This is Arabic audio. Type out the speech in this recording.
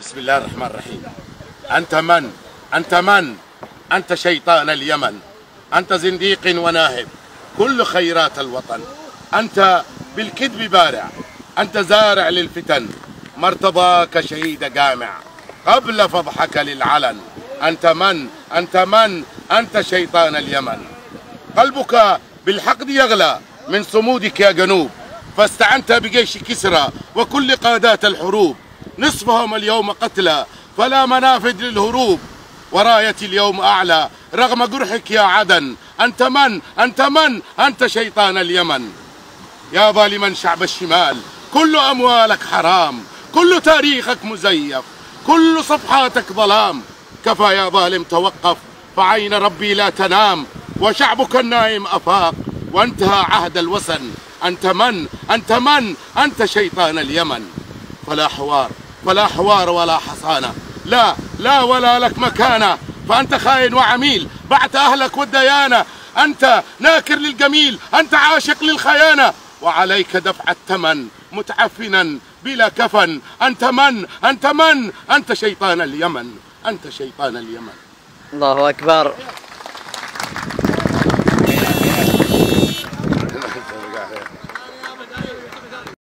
بسم الله الرحمن الرحيم. أنت من؟ أنت من؟ أنت شيطان اليمن، أنت زنديق وناهب كل خيرات الوطن، أنت بالكذب بارع، أنت زارع للفتن، ما ارتضاك شهيد قامع قبل فضحك للعلن. أنت من؟ أنت من؟ أنت شيطان اليمن. قلبك بالحقد يغلى من صمودك يا جنوب، فاستعنت بجيش كسرى وكل قادات الحروب، نصفهم اليوم قتلى فلا منافذ للهروب، ورايتي اليوم أعلى رغم جرحك يا عدن. أنت من؟ أنت من؟ أنت شيطان اليمن. يا ظالما شعب الشمال، كل أموالك حرام، كل تاريخك مزيف، كل صفحاتك ظلام. كفى يا ظالم توقف، فعين ربي لا تنام، وشعبك النائم أفاق وانتهى عهد الوسن. أنت من؟ أنت من؟ أنت شيطان اليمن. فلا حوار، فلا حوار ولا حصانة، لا لا ولا لك مكانة، فأنت خاين وعميل بعت أهلك والديانة. أنت ناكر للجميل، أنت عاشق للخيانة، وعليك دفع الثمن متعفنا بلا كفن. أنت من؟ أنت من؟ أنت شيطان اليمن، أنت شيطان اليمن. الله أكبر.